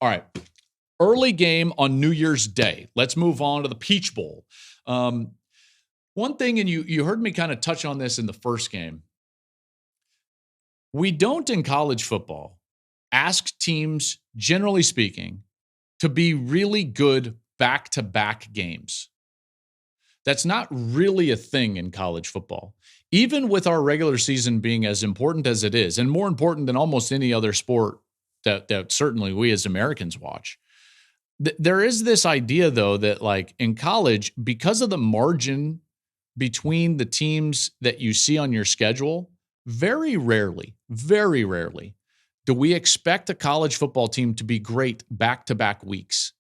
All right. Early game on New Year's Day. Let's move on to the Peach Bowl. One thing, and you heard me kind of touch on this in the first game. We don't in college football ask teams, generally speaking, to be really good back-to-back games. That's not really a thing in college football. Even with our regular season being as important as it is, and more important than almost any other sport that certainly we as Americans watch, there is this idea, though, that like in college, because of the margin between the teams that you see on your schedule, very rarely do we expect a college football team to be great back-to-back weeks.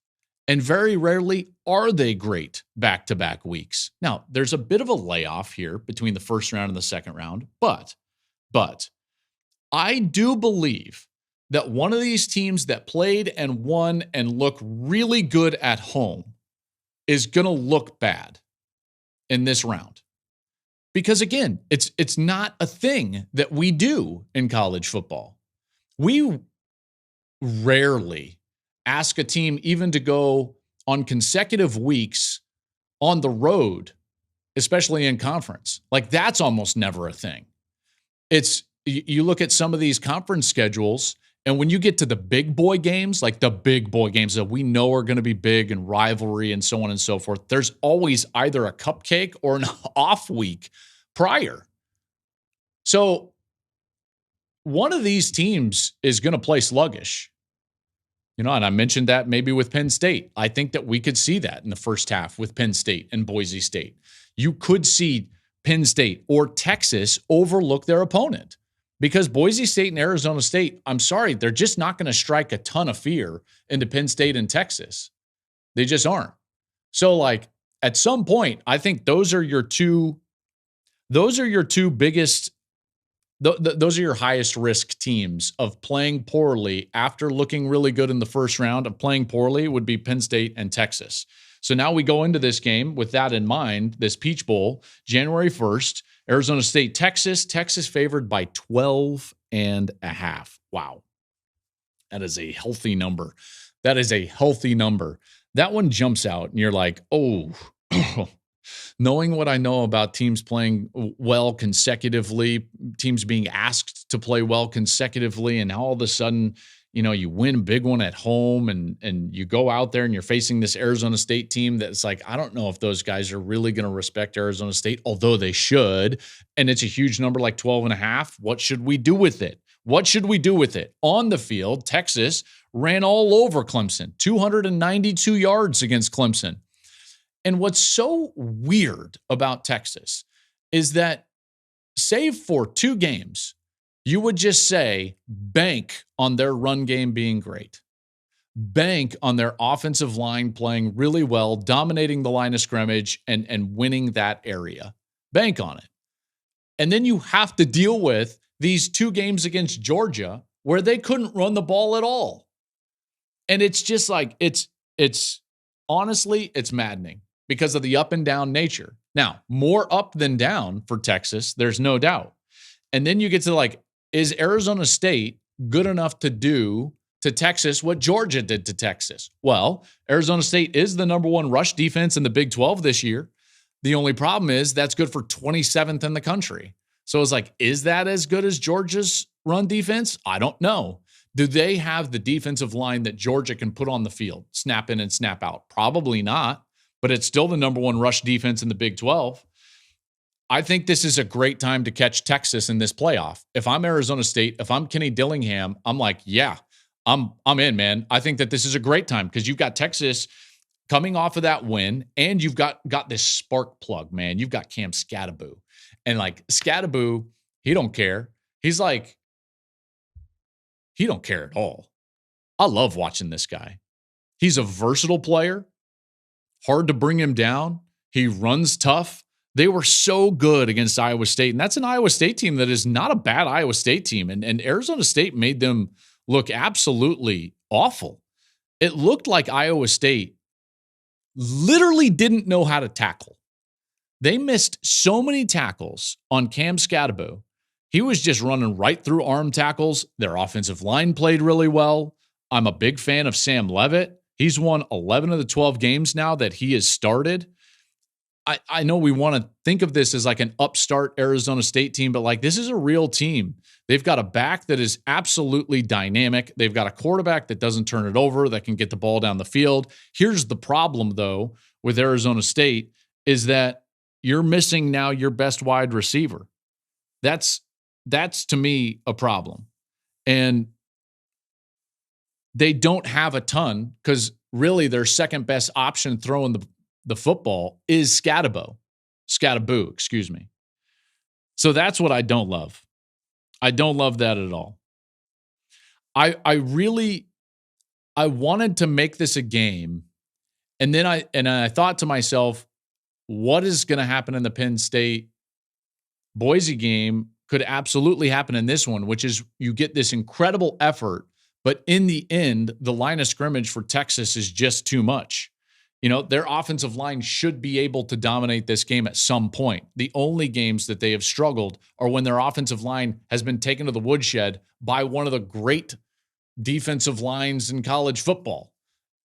And very rarely are they great back-to-back weeks. Now, there's a bit of a layoff here between the first round and the second round, but I do believe that one of these teams that played and won and look really good at home is going to look bad in this round. Because again, it's not a thing that we do in college football. We rarely ask a team even to go on consecutive weeks on the road, especially in conference. Like that's almost never a thing. You look at some of these conference schedules, and when you get to the big boy games, like the big boy games that we know are going to be big and rivalry and so on and so forth, there's always either a cupcake or an off week prior. So one of these teams is going to play sluggish. And I mentioned that maybe with Penn State. I think that we could see that in the first half with Penn State and Boise State. You could see Penn State or Texas overlook their opponent. Because Boise State and Arizona State, I'm sorry, they're just not going to strike a ton of fear into Penn State and Texas. They just aren't. So, like, at some point, I think those are your two biggest, those are your highest risk teams of playing poorly after looking really good in the first round. Of playing poorly would be Penn State and Texas. So now we go into this game with that in mind, this Peach Bowl, January 1st, Arizona State, Texas favored by 12.5. Wow. That is a healthy number. That one jumps out and you're like, oh, knowing what I know about teams playing well consecutively, teams being asked to play well consecutively, and all of a sudden, you win a big one at home and you go out there and you're facing this Arizona State team that's like, I don't know if those guys are really going to respect Arizona State, although they should. And it's a huge number like 12.5. What should we do with it? On the field, Texas ran all over Clemson, 292 yards against Clemson. And what's so weird about Texas is that, save for 2 games, you would just say bank on their run game being great. Bank on their offensive line playing really well, dominating the line of scrimmage and winning that area. Bank on it. And then you have to deal with these 2 games against Georgia where they couldn't run the ball at all. And it's just like, it's honestly, it's maddening because of the up and down nature. Now, more up than down for Texas, there's no doubt. And then you get to like, is Arizona State good enough to do to Texas what Georgia did to Texas? Well, Arizona State is the number 1 rush defense in the Big 12 this year. The only problem is that's good for 27th in the country. So it's like, is that as good as Georgia's run defense? I don't know. Do they have the defensive line that Georgia can put on the field, snap in and snap out? Probably not, but it's still the number 1 rush defense in the Big 12. I think this is a great time to catch Texas in this playoff. If I'm Arizona State, if I'm Kenny Dillingham, I'm like, yeah, I'm in, man. I think that this is a great time because you've got Texas coming off of that win, and you've got this spark plug, man. You've got Cam Skattebo. And like Skattebo, he don't care. He's like, he don't care at all. I love watching this guy. He's a versatile player, hard to bring him down. He runs tough. They were so good against Iowa State, and that's an Iowa State team that is not a bad Iowa State team, and Arizona State made them look absolutely awful. It looked like Iowa State literally didn't know how to tackle. They missed so many tackles on Cam Skattebo. He was just running right through arm tackles. Their offensive line played really well. I'm a big fan of Sam Leavitt. He's won 11 of the 12 games now that he has started. I know we want to think of this as like an upstart Arizona State team, but like this is a real team. They've got a back that is absolutely dynamic. They've got a quarterback that doesn't turn it over, that can get the ball down the field. Here's the problem, though, with Arizona State is that you're missing now your best wide receiver. That's to me a problem. And they don't have a ton because really their second best option throwing the football is Scatterbo, excuse me. So that's what I don't love. I don't love that at all. I wanted to make this a game, and then I thought to myself, what is going to happen in the Penn State Boise game could absolutely happen in this one, which is you get this incredible effort, but in the end, the line of scrimmage for Texas is just too much. You know, their offensive line should be able to dominate this game at some point. The only games that they have struggled are when their offensive line has been taken to the woodshed by one of the great defensive lines in college football.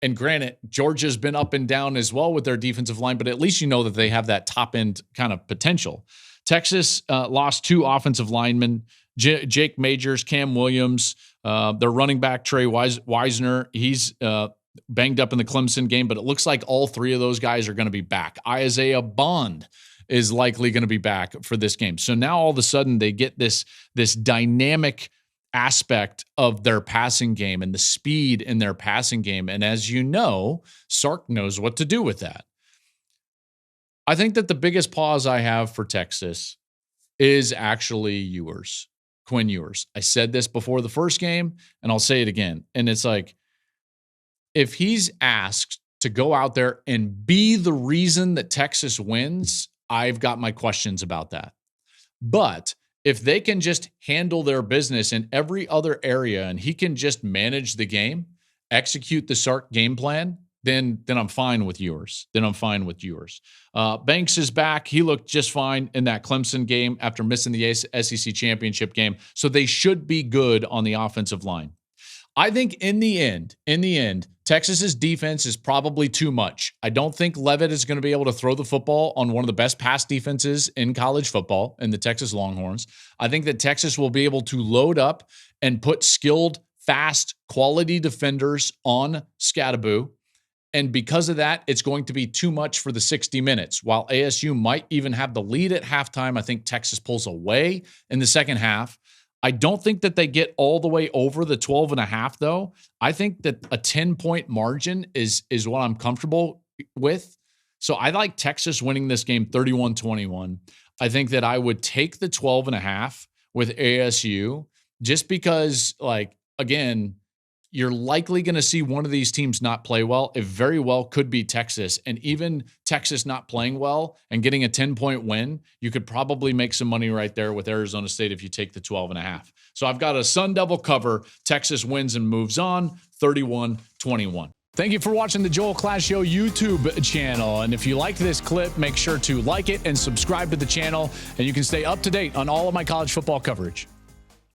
And granted, Georgia's been up and down as well with their defensive line, but at least you know that they have that top end kind of potential. Texas lost 2 offensive linemen, Jake Majors, Cam Williams, their running back, Trey Wisner. He's banged up in the Clemson game, but it looks like all 3 of those guys are going to be back. Isaiah Bond is likely going to be back for this game. So now all of a sudden they get this dynamic aspect of their passing game and the speed in their passing game. And as you know, Sark knows what to do with that. I think that the biggest pause I have for Texas is actually Quinn Ewers. I said this before the first game, and I'll say it again. And it's like, if he's asked to go out there and be the reason that Texas wins, I've got my questions about that. But if they can just handle their business in every other area and he can just manage the game, execute the Sark game plan, then I'm fine with Ewers. Banks is back. He looked just fine in that Clemson game after missing the SEC championship game. So they should be good on the offensive line. I think in the end, Texas's defense is probably too much. I don't think Leavitt is going to be able to throw the football on one of the best pass defenses in college football in the Texas Longhorns. I think that Texas will be able to load up and put skilled, fast, quality defenders on Scatterbo. And because of that, it's going to be too much for the 60 minutes. While ASU might even have the lead at halftime, I think Texas pulls away in the second half. I don't think that they get all the way over the 12.5, though. I think that a 10-point margin is what I'm comfortable with. So I like Texas winning this game 31-21. I think that I would take the 12.5 with ASU just because, like, again, you're likely going to see one of these teams not play well. It very well could be Texas. And even Texas not playing well and getting a 10-point win, you could probably make some money right there with Arizona State if you take the 12.5. So I've got a Sun Devil cover. Texas wins and moves on 31-21. Thank you for watching the Joel Klatt Show YouTube channel. And if you liked this clip, make sure to like it and subscribe to the channel. And you can stay up to date on all of my college football coverage.